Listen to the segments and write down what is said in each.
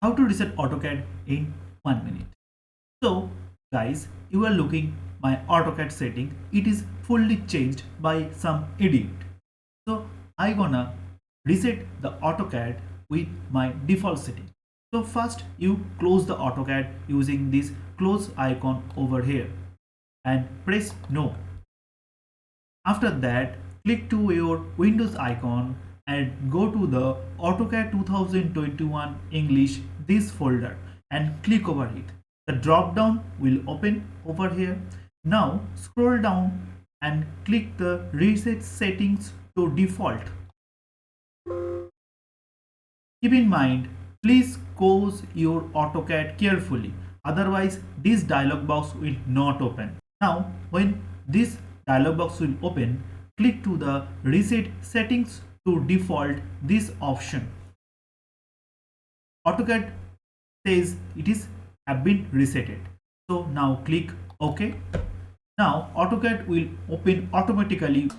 how to reset AutoCAD in 1 minute. So guys, you are looking my AutoCAD setting. It is fully changed by some idiot. So I gonna reset the AutoCAD with my default setting. So first you close the AutoCAD using this close icon over here and press no. After that, click to your Windows icon and go to the AutoCAD 2021 English this folder and click over it. The drop down will open over here. Now scroll down and click the reset settings to default. Keep in mind, please close your AutoCAD carefully, otherwise this dialog box will not open. Now when this dialog box will open, click to the reset settings to default this option. AutoCAD says it is have been resetted. So now click OK. Now AutoCAD will open automatically.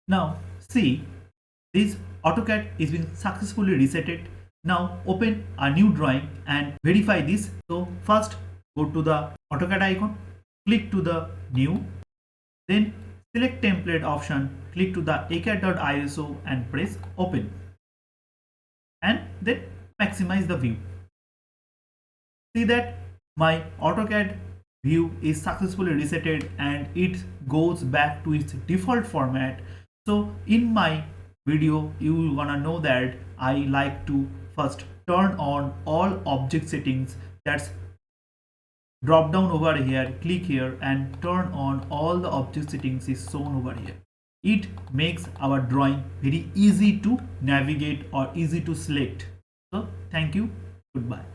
Now see, this AutoCAD is been successfully resetted. Now open a new drawing and verify this. So first go to the AutoCAD icon, click to the new, then select template option, click to the acad.iso and press open, and then maximize the view. See that my AutoCAD view is successfully resetted and it goes back to its default format. So in my video you wanna know that I like to first turn on all object settings. That's drop down over here, click here and turn on all the object settings is shown over here. It makes our drawing very easy to navigate or easy to select. So thank you, goodbye.